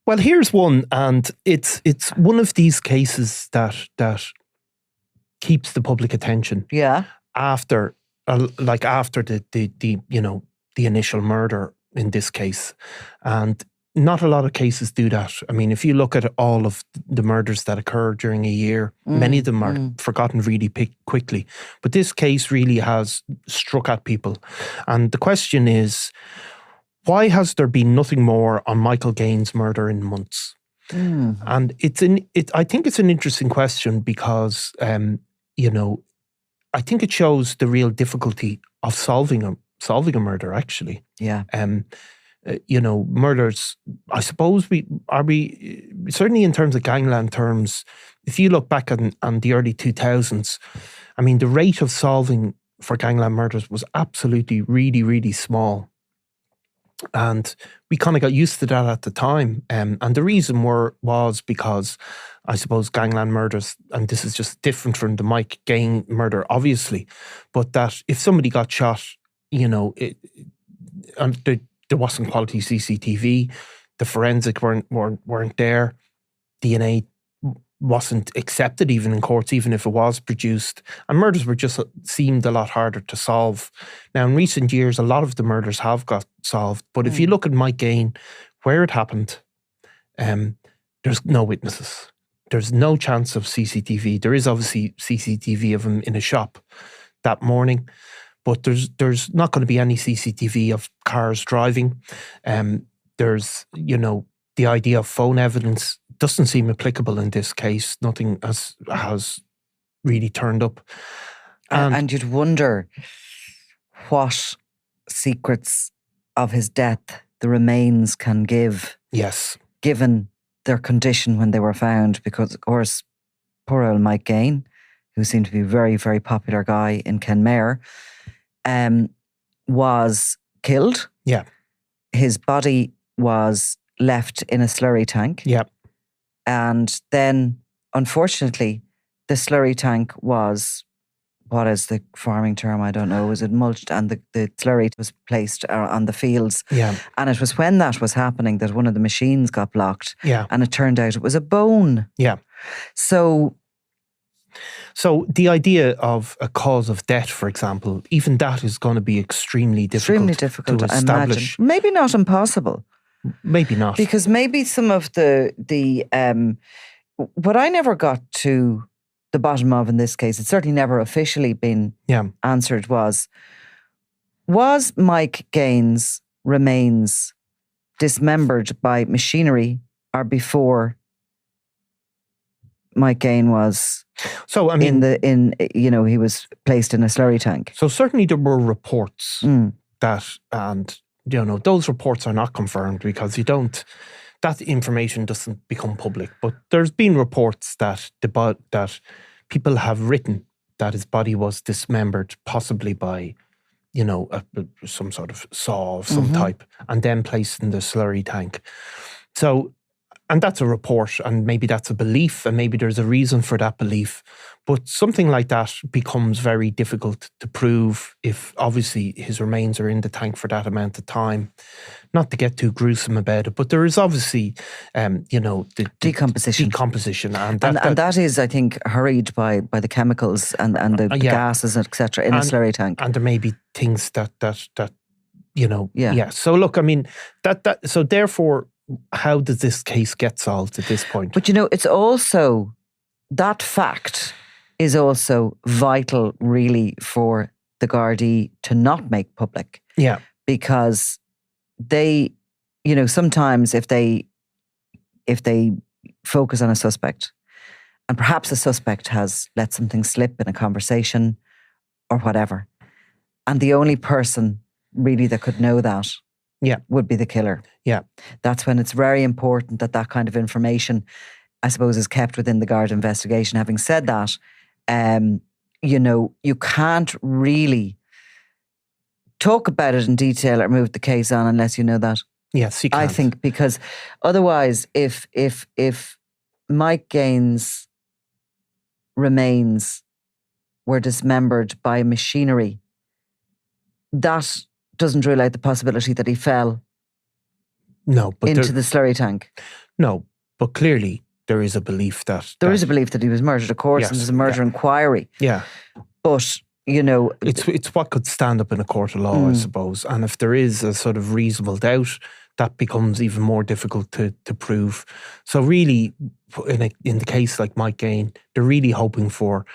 Well, here's one, and it's one of these cases that keeps the public attention. Yeah. After the initial murder in this case, and not a lot of cases do that. I mean, if you look at all of the murders that occur during a year, many of them are forgotten really quickly. But this case really has struck at people, and the question is, why has there been nothing more on Michael Gayne's murder in months? And I think it's an interesting question because, I think it shows the real difficulty of solving a murder, actually. Yeah. Murders, I suppose we certainly in terms of gangland terms, if you look back on the early 2000s, I mean, the rate of solving for gangland murders was absolutely really, really small. And we kind of got used to that at the time. And the reason was because, I suppose, gangland murders, and this is just different from the Mike Gayne murder, obviously, but that if somebody got shot, and there wasn't quality CCTV, the forensic weren't there, DNA wasn't accepted even in courts, even if it was produced, and murders were just seemed a lot harder to solve. Now, in recent years, a lot of the murders have got solved, but if you look at Mike Gayne, where it happened, there's no witnesses. There's no chance of CCTV. There is obviously CCTV of him in a shop that morning, but there's not going to be any CCTV of cars driving. There's, the idea of phone evidence doesn't seem applicable in this case. Nothing has really turned up. And you'd wonder what secrets of his death the remains can give. Yes. Given their condition when they were found, because, of course, poor old Mike Gayne, who seemed to be a very, very popular guy in Kenmare, was killed. Yeah. His body was left in a slurry tank. Yeah. And then, unfortunately, the slurry tank was, what is the farming term? I don't know. Was it mulched? And the slurry was placed on the fields. Yeah. And it was when that was happening that one of the machines got blocked. Yeah. And it turned out it was a bone. Yeah. So the idea of a cause of death, for example, even that is going to be extremely difficult to establish. Imagine. Maybe not impossible. Maybe not. Because maybe some of the what I never got to the bottom of in this case, it's certainly never officially been answered, was Mike Gayne's remains dismembered by machinery or before Mike Gayne was he was placed in a slurry tank? So certainly there were reports that, and those reports are not confirmed because that information doesn't become public. But there's been reports that that people have written that his body was dismembered, possibly by, some sort of saw of some type, and then placed in the slurry tank. So, and that's a report, and maybe that's a belief, and maybe there's a reason for that belief. But something like that becomes very difficult to prove if obviously his remains are in the tank for that amount of time. Not to get too gruesome about it, but there is obviously, the decomposition. And that is, I think, hurried by the chemicals and the gases, etc., in a slurry tank. And there may be things that. So look, I mean, so therefore, how does this case get solved at this point? But it's also, that fact is also vital really for the Gardaí to not make public. Yeah. Because they, sometimes if they focus on a suspect, and perhaps a suspect has let something slip in a conversation or whatever, and the only person really that could know that would be the killer. Yeah. That's when it's very important that kind of information, I suppose, is kept within the Garda investigation. Having said that, you can't really talk about it in detail or move the case on unless you know that. Yes, you can't. I think, because otherwise, if Mike Gayne's remains were dismembered by machinery, that doesn't rule out the possibility that he fell No, but into the slurry tank. No, but clearly there is a belief that... There is a belief that he was murdered, of course, yes, and there's a murder inquiry. Yeah. But, you know... It's what could stand up in a court of law, I suppose. And if there is a sort of reasonable doubt, that becomes even more difficult to prove. So really, in the case like Mike Gain, they're really hoping for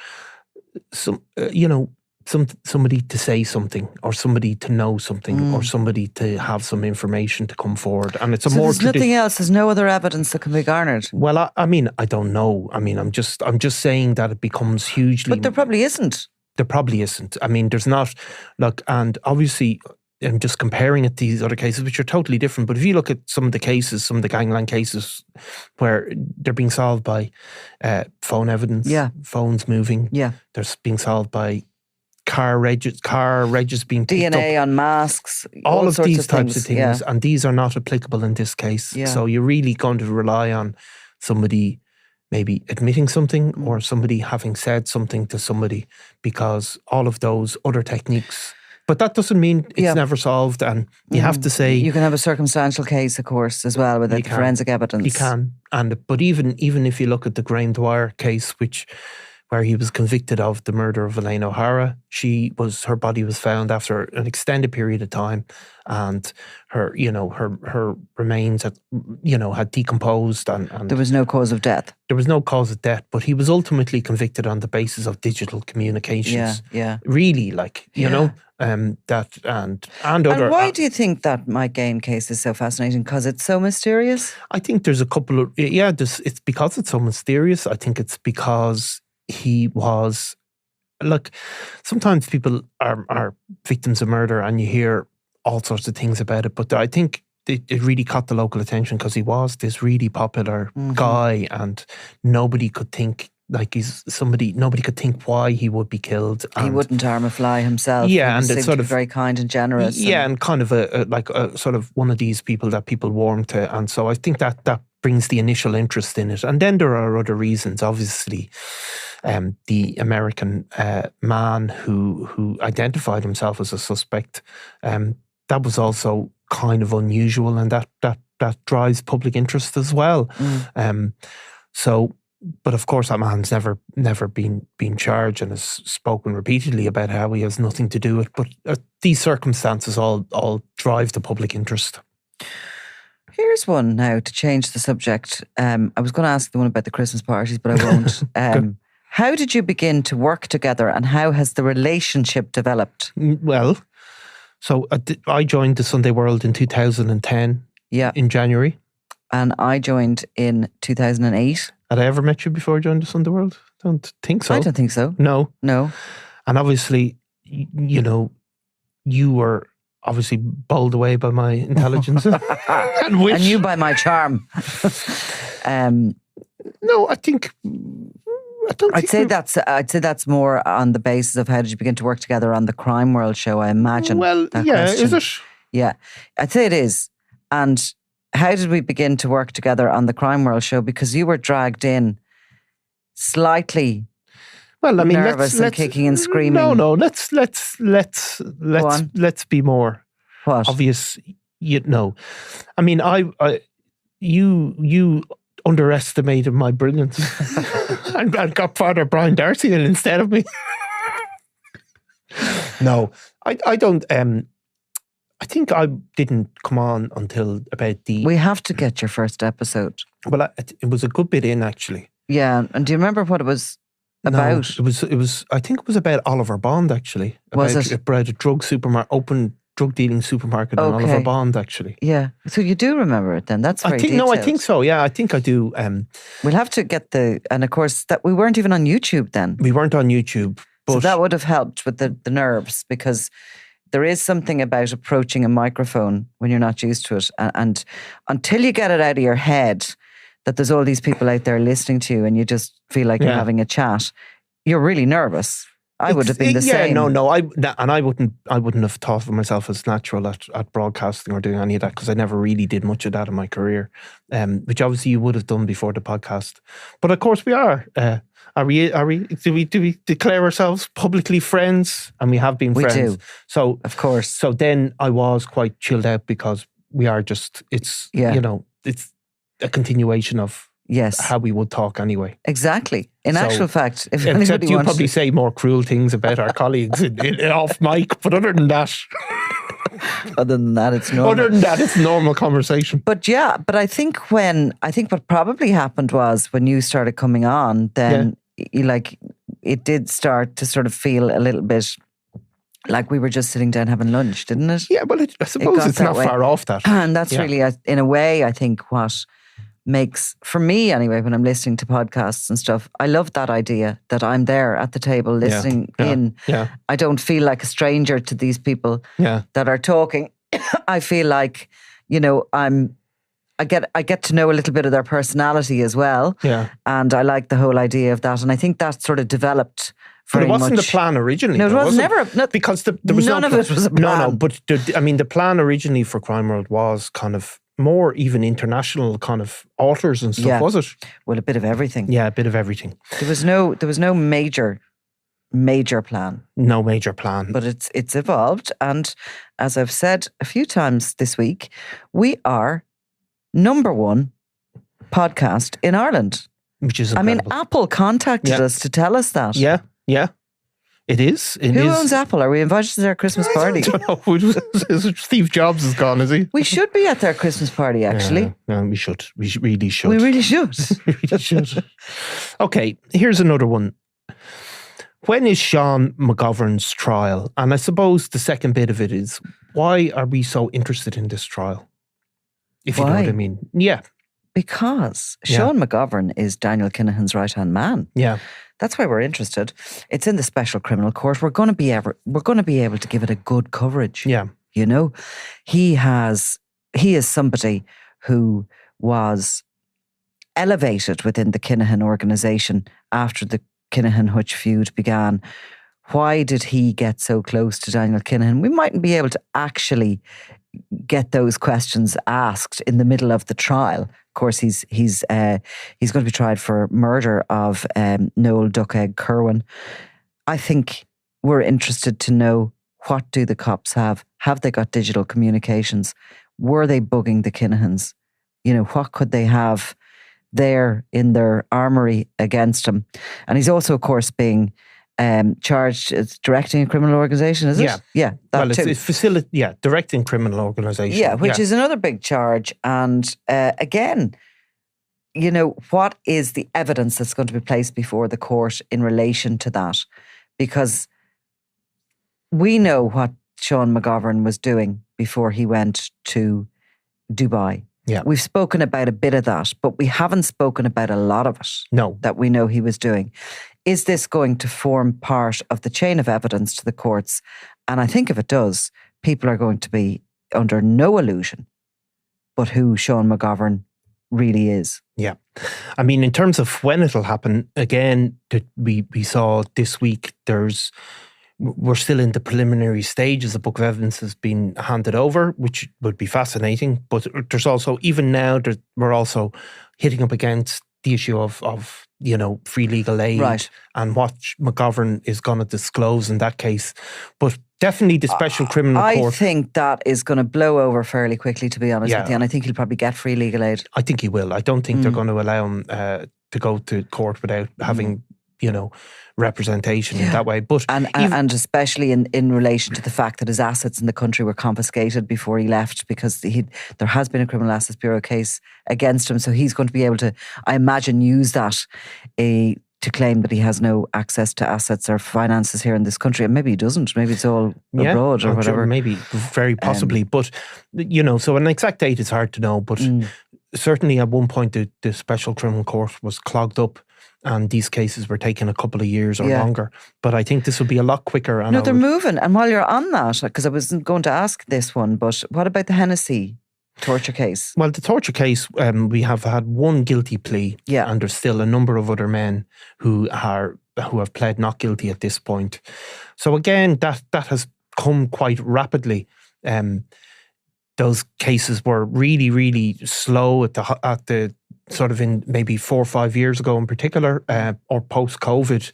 somebody to say something, or somebody to know something, or somebody to have some information to come forward. And it's there's nothing else. There's no other evidence that can be garnered. Well, I mean, I don't know. I mean, I'm just saying that it becomes hugely. But there probably isn't. There probably isn't. I mean, there's not. Look, and obviously, I'm just comparing it to these other cases, which are totally different. But if you look at some of the cases, some of the gangland cases, where they're being solved by phone evidence, phones moving, they're being solved by car regs being picked DNA up, on masks, all of these types things. of things, and these are not applicable in this case. So you're really going to rely on somebody maybe admitting something, or somebody having said something to somebody, because all of those other techniques. But that doesn't mean it's never solved, and you have to say... You can have a circumstantial case, of course, as well, with forensic evidence. You can. But even if you look at the Graham Dwyer case, where he was convicted of the murder of Elaine O'Hara, her body was found after an extended period of time, and her remains had decomposed, and there was no cause of death. There was no cause of death, but he was ultimately convicted on the basis of digital communications. Really, that and other. And why do you think that Mike Gain case is so fascinating? Because it's so mysterious? I think there's a couple of it's because it's so mysterious. I think it's because he was, look, sometimes people are victims of murder and you hear all sorts of things about it, but I think it really caught the local attention because he was this really popular guy, and nobody could think nobody could think why he would be killed. And he wouldn't harm a fly himself. Yeah, and it's sort of very kind and generous. Yeah, and kind of a sort of one of these people that people warm to, and so I think that brings the initial interest in it. And then there are other reasons, obviously. The American man who identified himself as a suspect, that was also kind of unusual, and that drives public interest as well. But of course, that man's never been charged and has spoken repeatedly about how he has nothing to do with it. But these circumstances all drive the public interest. Here's one now to change the subject. I was going to ask the one about the Christmas parties, but I won't. How did you begin to work together, and how has the relationship developed? Well, so I joined the Sunday World in 2010 in January. And I joined in 2008. Had I ever met you before I joined the Sunday World? Don't think so. I don't think so. No. And obviously, you were obviously bowled away by my intelligence. and you by my charm. No, I think... I'd say that's more on the basis of how did you begin to work together on the Crime World show, I imagine. Well, is it? Yeah, I'd say it is. And how did we begin to work together on the Crime World show? Because you were dragged in slightly nervous and kicking and screaming. No, let's be more obvious. I mean, you underestimated my brilliance and got Father Brian Darcy in instead of me. No, I don't. I think I didn't come on until about We have to get your first episode. Well, it was a good bit in, actually. Yeah, and do you remember what it was about? No, it was. I think it was about Oliver Bond, actually. Was it? About a drug supermarket, open drug dealing supermarket in Oliver Bond, actually. Yeah, so you do remember it then? That's very detailed. No, I think so. Yeah, I think I do. We'll have to get and of course that we weren't even on YouTube then. We weren't on YouTube, but so that would have helped with the nerves, because there is something about approaching a microphone when you're not used to it, and until you get it out of your head that there's all these people out there listening to you, and you just feel like you're having a chat, you're really nervous. I would have been the same. I wouldn't have thought of myself as natural at broadcasting or doing any of that, because I never really did much of that in my career, which obviously you would have done before the podcast. But of course we are. Are we? Do we declare ourselves publicly friends? And we have been friends. We do. So of course. So then I was quite chilled out, because we are just, it's, you know, it's a continuation of how we would talk anyway. Exactly. In actual fact, if except anybody you wants probably say more cruel things about our colleagues in off mic, but other than that... Other than that, it's normal. Other than that, it's normal conversation. But I think what probably happened was when you started coming on, then it did start to sort of feel a little bit like we were just sitting down having lunch, didn't it? Yeah, well, I suppose it's not far off that. And that's really, in a way, I think what makes, for me anyway, when I'm listening to podcasts and stuff, I love that idea that I'm there at the table listening in. Yeah. I don't feel like a stranger to these people that are talking. I feel like, you know, I get to know a little bit of their personality as well. Yeah. And I like the whole idea of that. And I think that sort of developed But it wasn't the plan originally. No, it was never. Because there was none of it was a plan. No, but the plan originally for Crime World was kind of more even international kind of authors and stuff, was it? Well, a bit of everything. Yeah, a bit of everything. There was no major plan. No major plan. But it's evolved. And as I've said a few times this week, we are #1 podcast in Ireland. Which is incredible. I mean, Apple contacted us to tell us that. Yeah. It is. Who owns Apple? Are we invited to their Christmas party? I don't know. Steve Jobs is gone, is he? We should be at their Christmas party, actually. Yeah, we should. We really should. We really should. We really should. Okay, here's another one. When is Sean McGovern's trial? And I suppose the second bit of it is, why are we so interested in this trial? If you know what I mean. Yeah. Because Sean McGovern is Daniel Kinahan's right-hand man. Yeah. That's why we're interested. It's in the Special Criminal Court. We're going to be able to give it a good coverage. Yeah. You know, he is somebody who was elevated within the Kinahan organisation after the Kinahan-Hutch feud began. Why did he get so close to Daniel Kinahan? We mightn't be able to actually get those questions asked in the middle of the trial. Of course, he's going to be tried for murder of Noel Duckegg Kerwin. I think we're interested to know, what do the cops have? Have they got digital communications? Were they bugging the Kinahans? You know, what could they have there in their armoury against him? And he's also, of course, being charged as directing a criminal organisation, is it? Yeah. It's directing criminal organisation. Yeah, which is another big charge. And again, you know, what is the evidence that's going to be placed before the court in relation to that? Because we know what Sean McGovern was doing before he went to Dubai. Yeah. We've spoken about a bit of that, but we haven't spoken about a lot of it. No. That we know he was doing. Is this going to form part of the chain of evidence to the courts? And I think if it does, people are going to be under no illusion but who Sean McGovern really is. Yeah. I mean, in terms of when it'll happen, again, we saw this week, we're still in the preliminary stages. The book of evidence has been handed over, which would be fascinating. But there's also, even now, we're also hitting up against the issue of you know, free legal aid, right, and what McGovern is going to disclose in that case. But definitely the Special Criminal Court. I think that is going to blow over fairly quickly, to be honest with you. And I think he'll probably get free legal aid. I think he will. I don't think they're going to allow him to go to court without having, you know, representation in that way. But and especially in relation to the fact that his assets in the country were confiscated before he left, because there has been a Criminal Assets Bureau case against him. So he's going to be able to, I imagine, use that to claim that he has no access to assets or finances here in this country. And maybe he doesn't. Maybe it's all abroad or whatever. Maybe, very possibly. But, you know, so an exact date is hard to know. But certainly at one point the Special Criminal Court was clogged up, and these cases were taking a couple of years or longer. But I think this will be a lot quicker. And they're moving. And while you're on that, because I wasn't going to ask this one, but what about the Hennessy torture case? Well, the torture case, we have had one guilty plea, and there's still a number of other men who have pled not guilty at this point. So again, that has come quite rapidly. Those cases were really, really slow at the sort of in maybe 4 or 5 years ago in particular, or post-COVID.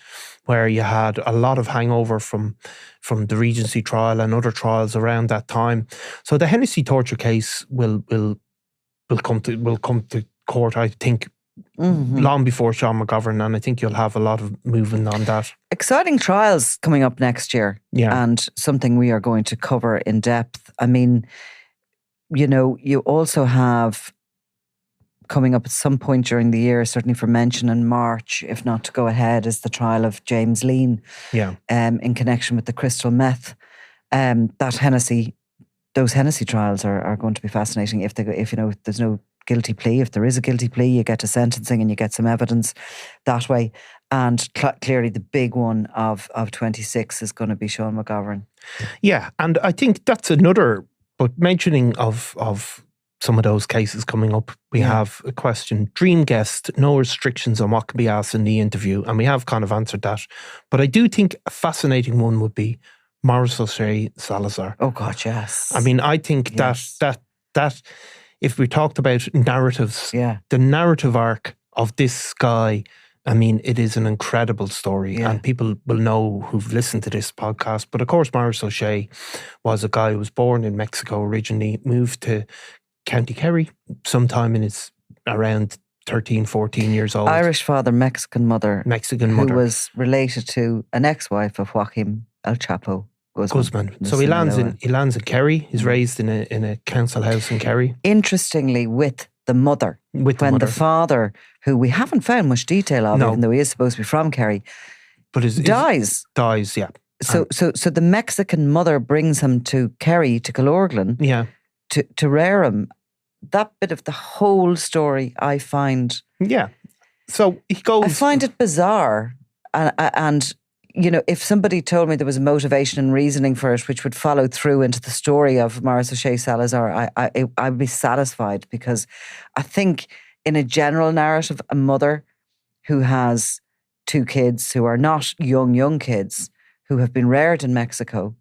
where you had a lot of hangover from the Regency trial and other trials around that time. So the Hennessy torture case will come to court, I think, long before Sean McGovern, and I think you'll have a lot of movement on that. Exciting trials coming up next year, and something we are going to cover in depth. I mean, you also have coming up at some point during the year, certainly for mention in March, if not to go ahead, is the trial of James Lean. In connection with the crystal meth. Those Hennessy trials are going to be fascinating. If there's no guilty plea, if there is a guilty plea, you get to sentencing and you get some evidence that way. And clearly the big one of 26 is going to be Sean McGovern. Yeah, and I think that's another, but mentioning of some of those cases coming up, we have a question. Dream guest, no restrictions on what can be asked in the interview, and we have kind of answered that. But I do think a fascinating one would be Maris Salazar. Oh God, yes. I mean, I think that if we talked about narratives, the narrative arc of this guy, I mean, it is an incredible story, and people will know who've listened to this podcast. But of course, Maris O'Shea was a guy who was born in Mexico originally, moved to County Kerry sometime in his around 13, 14 years old. Irish father, Mexican mother. Who was related to an ex-wife of Joaquim El Chapo Guzman. So he lands in Kerry. He's raised in a council house in Kerry. Interestingly, with the mother. The father, who we haven't found much detail of, even though he is supposed to be from Kerry, but dies. Yeah. So the Mexican mother brings him to Kerry, to Killorglin, to rear him. That bit of the whole story, I find. Yeah. So he goes. I find it bizarre, and if somebody told me there was a motivation and reasoning for it, which would follow through into the story of Maris O'Shea Salazar, I'd be satisfied, because I think in a general narrative, a mother who has two kids who are not young kids, who have been reared in Mexico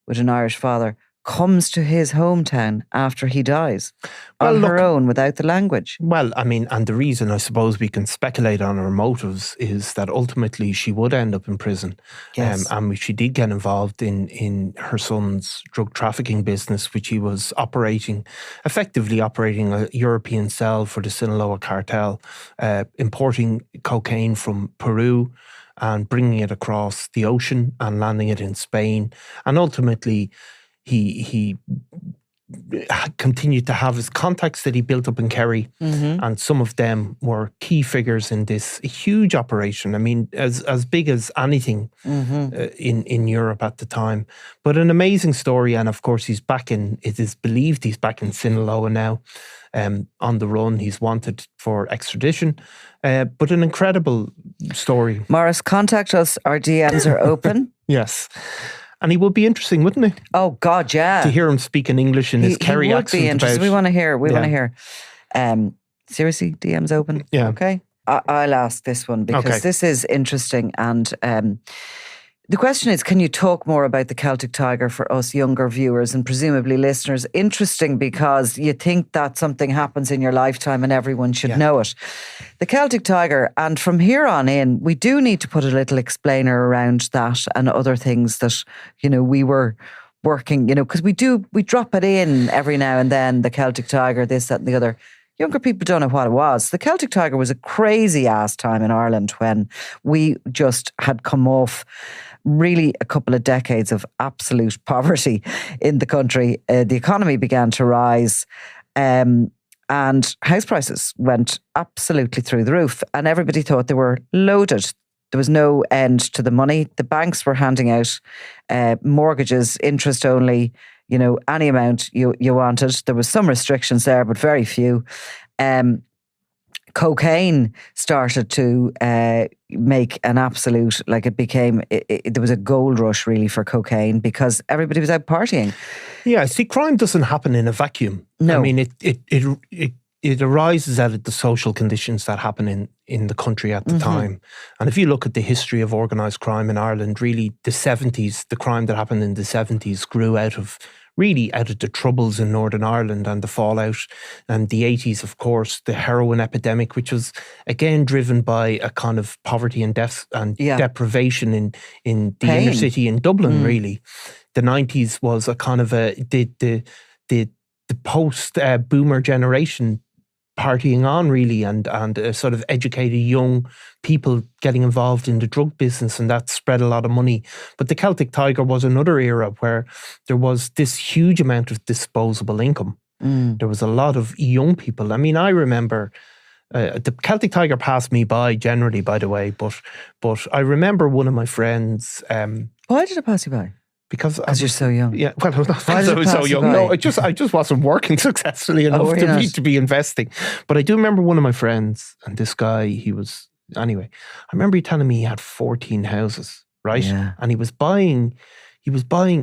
with an Irish father, comes to his hometown after he dies on her own without the language. Well, I mean, and the reason I suppose we can speculate on her motives is that ultimately she would end up in prison. Yes. And she did get involved in her son's drug trafficking business, which he was effectively operating a European cell for the Sinaloa cartel, importing cocaine from Peru and bringing it across the ocean and landing it in Spain. And ultimately, he continued to have his contacts that he built up in Kerry, and some of them were key figures in this huge operation. I mean, as big as anything in Europe at the time. But an amazing story, and of course it is believed he's back in Sinaloa now, on the run. He's wanted for extradition, but an incredible story. Maris, contact us. Our DMs are open. Yes. And he would be interesting, wouldn't he? Oh God, yeah. To hear him speak in English in his Kerry accent. He would be interesting. We want to hear. Want to hear. Seriously, DM's open. Yeah. Okay. I'll ask this one because this is interesting. And the question is, can you talk more about the Celtic Tiger for us younger viewers and presumably listeners? Interesting, because you think that something happens in your lifetime and everyone should know it. The Celtic Tiger, and from here on in, we do need to put a little explainer around that and other things that, we were working, because we drop it in every now and then, the Celtic Tiger, this, that and the other. Younger people don't know what it was. The Celtic Tiger was a crazy ass time in Ireland when we just had come off really a couple of decades of absolute poverty in the country. The economy began to rise, and house prices went absolutely through the roof, and everybody thought they were loaded. There was no end to the money. The banks were handing out mortgages, interest only, any amount you wanted. There was some restrictions there, but very few. Cocaine started to make an absolute, there was a gold rush really for cocaine because everybody was out partying. Yeah, see, crime doesn't happen in a vacuum. No. I mean, it arises out of the social conditions that happen in the country at the time. And if you look at the history of organised crime in Ireland, really the crime that happened in the 70s grew out of really out of the troubles in Northern Ireland and the fallout, and the 80s, of course, the heroin epidemic, which was again driven by a kind of poverty and deprivation in the inner city in Dublin. Really, the 90s was a kind of the post boomer generation partying on, really, and sort of educated young people getting involved in the drug business, and that spread a lot of money. But the Celtic Tiger was another era where there was this huge amount of disposable income. There was a lot of young people. I mean, I remember the Celtic Tiger passed me by generally, by the way, but I remember one of my friends. Why did it pass you by? Because you're so young. Yeah, well, not because I was so young. No, I just wasn't working successfully enough to be investing. But I do remember one of my friends, and this guy, anyway, I remember he telling me he had 14 houses, right? Yeah. And he was buying,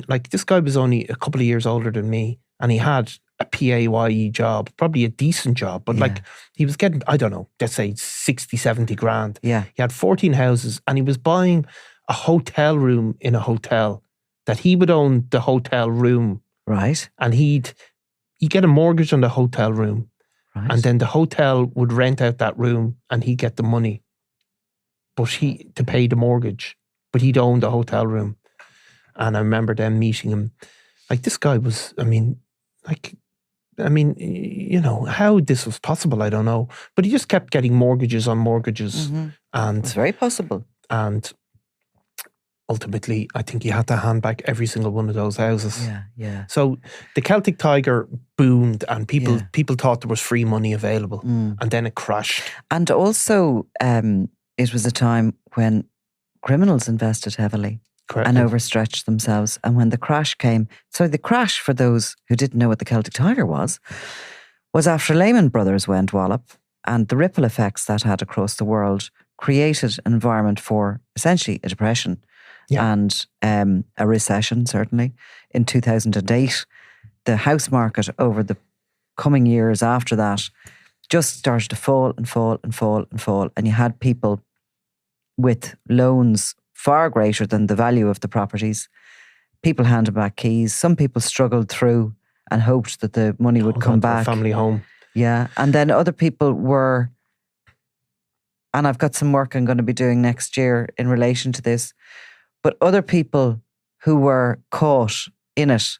like, this guy was only a couple of years older than me, and he had a PAYE job, probably a decent job, but like, he was getting, I don't know, let's say 60, 70 grand. Yeah. He had 14 houses, and he was buying a hotel room in a hotel, that he would own the hotel room. Right. And he'd get a mortgage on the hotel room. Right. And then the hotel would rent out that room and he'd get the money to pay the mortgage. But he'd own the hotel room. And I remember them meeting him. Like, this guy was, you know, how this was possible, I don't know. But he just kept getting mortgages on mortgages. Mm-hmm. And it's very possible. And ultimately, I think he had to hand back every single one of those houses. Yeah. So the Celtic Tiger boomed, and people thought there was free money available, and then it crashed. And also, it was a time when criminals invested heavily and overstretched themselves. And when the crash came, the crash, for those who didn't know what the Celtic Tiger was after Lehman Brothers went wallop, and the ripple effects that had across the world created an environment for essentially a depression. Yeah. And a recession, certainly. In 2008, the house market over the coming years after that just started to fall and fall and fall and fall. And you had people with loans far greater than the value of the properties. People handed back keys. Some people struggled through and hoped that the money would come back. Family home. Yeah. And then other people were, and I've got some work I'm going to be doing next year in relation to this, but other people who were caught in it,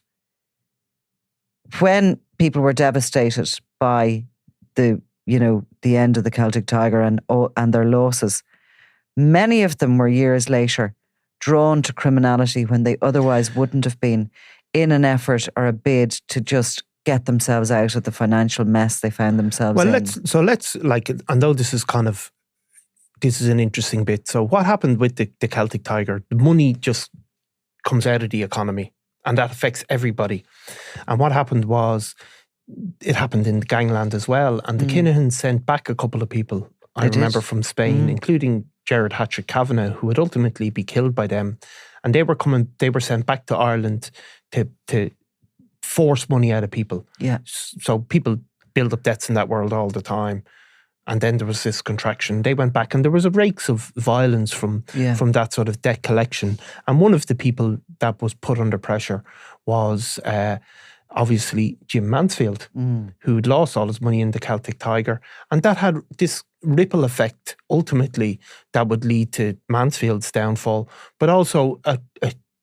when people were devastated by the end of the Celtic Tiger and their losses, many of them were years later drawn to criminality when they otherwise wouldn't have been, in an effort or a bid to just get themselves out of the financial mess they found themselves in. Let's and though this is an interesting bit. So what happened with the Celtic Tiger? The money just comes out of the economy, and that affects everybody. And what happened was, it happened in the gangland as well. And the Kinahans sent back a couple of people, I remember, from Spain, including Gerard Hatchett Kavanagh, who would ultimately be killed by them. And they were sent back to Ireland to force money out of people. Yeah. So people build up debts in that world all the time. And then there was this contraction. They went back, and there was a rakes of violence from that sort of debt collection. And one of the people that was put under pressure was obviously Jim Mansfield, who'd lost all his money in the Celtic Tiger. And that had this ripple effect, ultimately, that would lead to Mansfield's downfall, but also a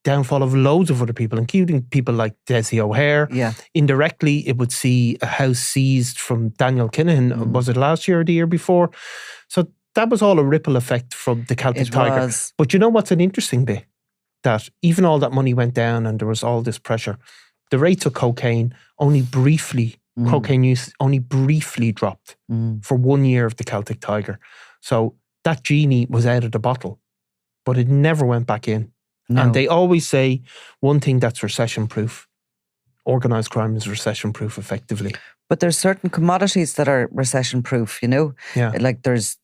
downfall of loads of other people, including people like Desi O'Hare. Yeah. Indirectly, it would see a house seized from Daniel Kinahan. Was it last year or the year before? So that was all a ripple effect from the Celtic Tiger. But you know what's an interesting bit? That even all that money went down and there was all this pressure, the rates of cocaine cocaine use only briefly dropped for 1 year of the Celtic Tiger. So that genie was out of the bottle, but it never went back in. No. And they always say one thing that's recession-proof. Organised crime is recession-proof, effectively. But there's certain commodities that are recession-proof, you know? Yeah. Like there's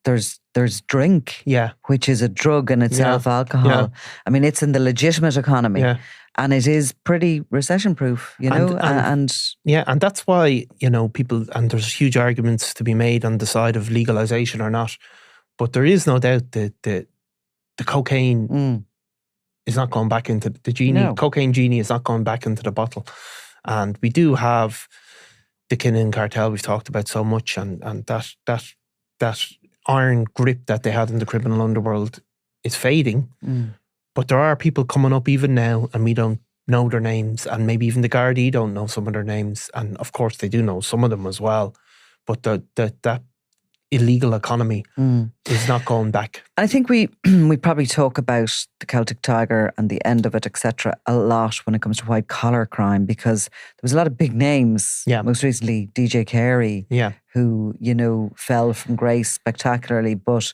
drink, which is a drug in itself, alcohol. Yeah. I mean, it's in the legitimate economy. Yeah. And it is pretty recession-proof, you know? And that's why, you know, people, and there's huge arguments to be made on the side of legalisation or not. But there is no doubt that the cocaine is not going back into the genie. No. Cocaine genie is not going back into the bottle. And we do have the Kinahan cartel we've talked about so much, and that iron grip that they had in the criminal underworld is fading. But there are people coming up even now, and we don't know their names, and maybe even the Gardaí don't know some of their names, and of course they do know some of them as well. But that illegal economy is not going back. I think we probably talk about the Celtic Tiger and the end of it, etc., a lot when it comes to white collar crime, because there was a lot of big names. Yeah. Most recently, DJ Carey, Yeah. who, you know, fell from grace spectacularly. But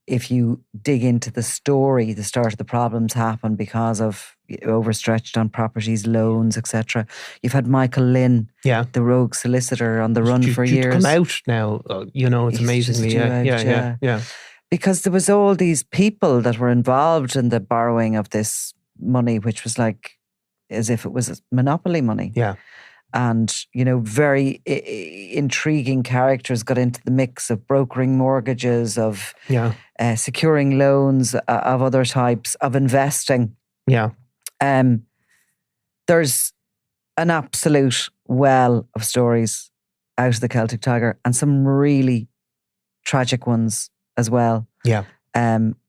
if you dig into the story, the start of the problems happened because of overstretched on properties, loans, etc. You've had Michael Lynn, the rogue solicitor, on the run for years. Come out now, you know, it's amazingly, yeah. Because there was all these people that were involved in the borrowing of this money, which was like as if it was monopoly money. Yeah. And, you know, very intriguing characters got into the mix of brokering mortgages, of securing loans of other types, of investing. Yeah. There's an absolute well of stories out of the Celtic Tiger, and some really tragic ones as well. Yeah.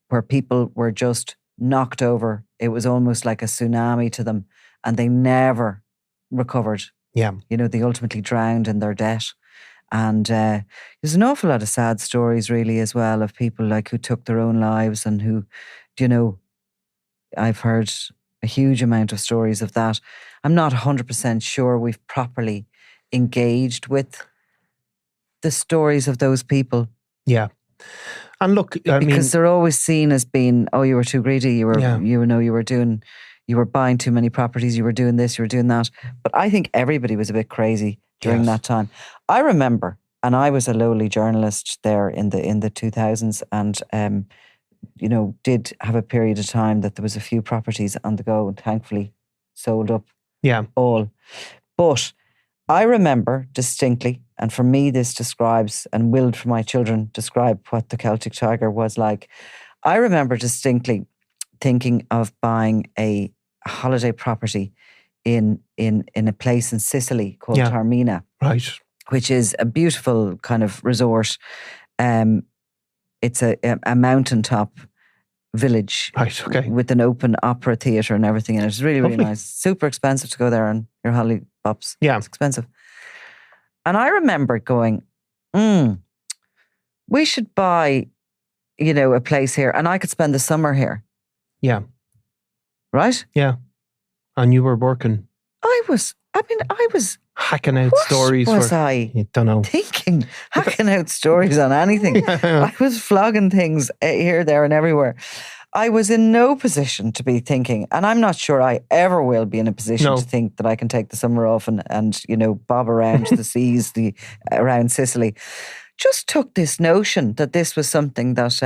Where people were just knocked over. It was almost like a tsunami to them, and they never recovered. Yeah. You know, they ultimately drowned in their debt. And there's an awful lot of sad stories really as well, of people like who took their own lives, and who, you know, I've heard a huge amount of stories of that. I'm not 100% sure we've properly engaged with the stories of those people. Yeah. And look, because they're always seen as being, oh, you were too greedy, you were buying too many properties, you were doing this, you were doing that. But I think everybody was a bit crazy during that time. I remember, and I was a lowly journalist there in the 2000s, and you know, did have a period of time that there was a few properties on the go, and thankfully sold up all. But I remember distinctly, and for me this describes, and will for my children describe, what the Celtic Tiger was like. I remember distinctly thinking of buying a holiday property in a place in Sicily called Taormina. Right. Which is a beautiful kind of resort. It's a mountaintop village, right? Okay, with an open opera theatre and everything, and it's really, really Lovely. nice. Super expensive to go there on your holiday pops. Yeah, it's expensive. And I remember going, we should buy, you know, a place here, and I could spend the summer here. Yeah. Right. Yeah. And you were working. I was hacking out stories. I don't know. Thinking, hacking out stories on anything. I was flogging things here, there, and everywhere. I was in no position to be thinking, and I'm not sure I ever will be in a position to think that I can take the summer off and you know, bob around the seas around Sicily. Just took this notion that this was something that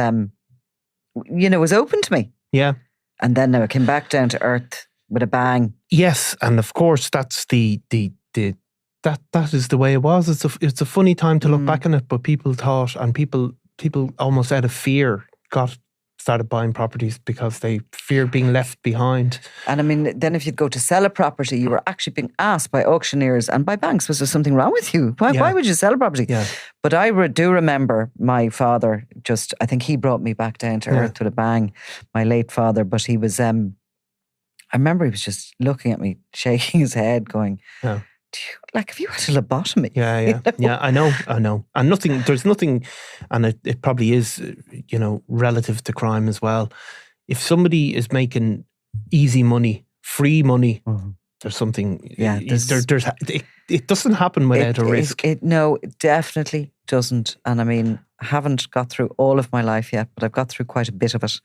you know, was open to me. Yeah. And then now it came back down to earth with a bang. Yes, and of course that's that is the way it was. It's a funny time to look back on it, but people thought, and people almost out of fear started buying properties because they feared being left behind. And I mean, then if you'd go to sell a property, you were actually being asked by auctioneers and by banks, was there something wrong with you? Why would you sell a property? Yeah. But I do remember my father, I think he brought me back down to earth with a bang, my late father. But he was, I remember he was just looking at me, shaking his head, going, have you had a lobotomy? Yeah. You know? Yeah, I know. And there's nothing, and it probably is, you know, relative to crime as well. If somebody is making easy money, free money, there's something, it doesn't happen without a risk. No, it definitely doesn't. And I mean, I haven't got through all of my life yet, but I've got through quite a bit of it.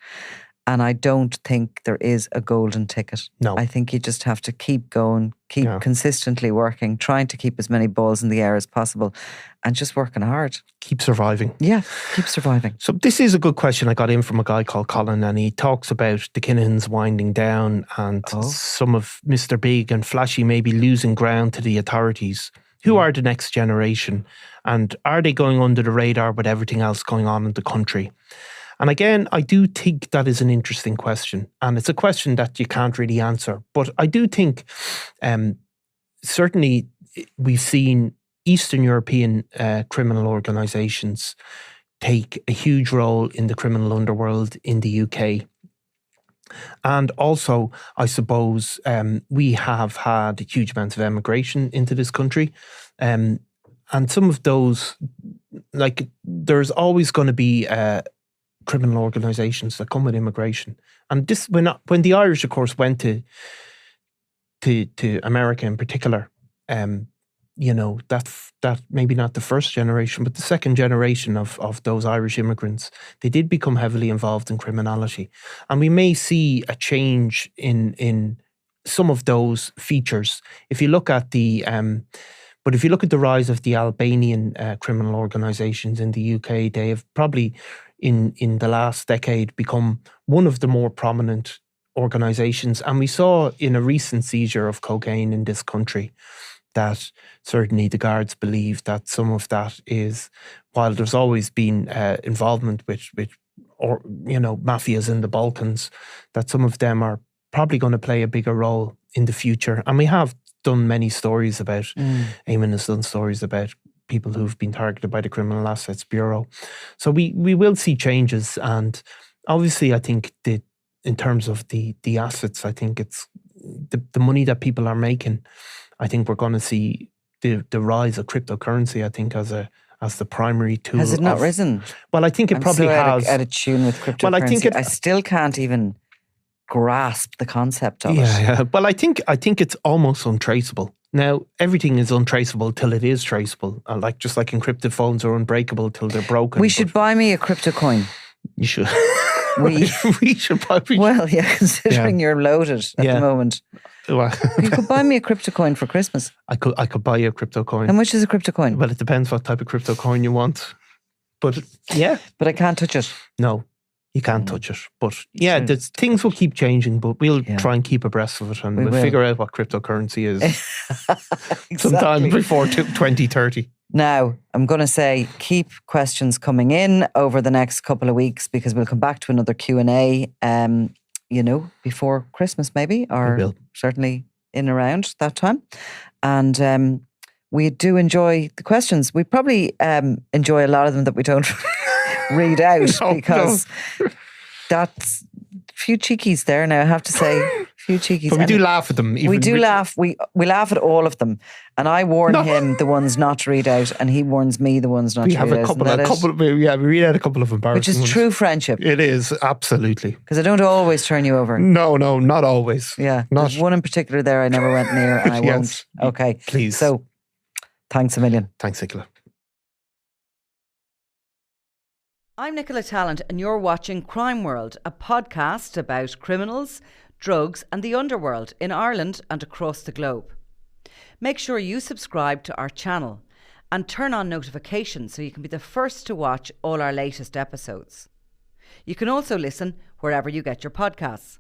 And I don't think there is a golden ticket. No. I think you just have to keep going, keep consistently working, trying to keep as many balls in the air as possible, and just working hard. Keep surviving. Yeah, keep surviving. So this is a good question I got in from a guy called Colin, and he talks about the Kinahans winding down and some of Mr. Big and Flashy maybe losing ground to the authorities. Who are the next generation? And are they going under the radar with everything else going on in the country? And again, I do think that is an interesting question. And it's a question that you can't really answer. But I do think certainly we've seen Eastern European criminal organisations take a huge role in the criminal underworld in the UK. And also, I suppose, we have had huge amounts of emigration into this country. And some of those, like, there's always going to be criminal organisations that come with immigration. And this, when the Irish, of course, went to America in particular, you know, that maybe not the first generation, but the second generation of those Irish immigrants, they did become heavily involved in criminality. And we may see a change in some of those features. If you look at the rise of the Albanian criminal organisations in the UK, they have probably in the last decade become one of the more prominent organisations. And we saw in a recent seizure of cocaine in this country that certainly the guards believe that some of that is, while there's always been involvement with or, you know, mafias in the Balkans, that some of them are probably going to play a bigger role in the future. And we have done many stories about, Eamon has done stories about people who've been targeted by the Criminal Assets Bureau. So we will see changes. And obviously, I think in terms of the assets, I think it's the money that people are making. I think we're going to see the rise of cryptocurrency, I think, as the primary tool. Has it not risen? Well, I think it probably has. Out of tune with cryptocurrency. Well, I still can't even grasp the concept of it. Yeah. Well, I think it's almost untraceable. Now, everything is untraceable till it is traceable. Just like encrypted phones are unbreakable till they're broken. We should buy me a crypto coin. You should. We should probably. Well, yeah, considering you're loaded at the moment. Well, you could buy me a crypto coin for Christmas. I could buy you a crypto coin. How much is a crypto coin? Well, it depends what type of crypto coin you want. But yeah. But I can't touch it. No, you can't touch it. But yeah, things will keep changing, but we'll try and keep abreast of it, and we'll figure out what cryptocurrency is exactly. sometime before 2030. Now, I'm going to say keep questions coming in over the next couple of weeks, because we'll come back to another Q&A, you know, before Christmas maybe, or certainly in around that time. And we do enjoy the questions. We probably enjoy a lot of them that we don't read out because that's a few cheekies there now, I have to say. A few cheekies. But we do laugh at them. We do laugh. We laugh at all of them. And I warn him the ones not to read out, and he warns me the ones not to read out. We read out a couple of embarrassing ones. Which is true friendship. It is, absolutely. Because I don't always turn you over. No, not always. Yeah. There's one in particular there I never went near, and I won't. Okay. Please. So, thanks a million. Thanks, Nicola. I'm Nicola Tallant, and you're watching Crime World, a podcast about criminals, drugs and the underworld in Ireland and across the globe. Make sure you subscribe to our channel and turn on notifications so you can be the first to watch all our latest episodes. You can also listen wherever you get your podcasts.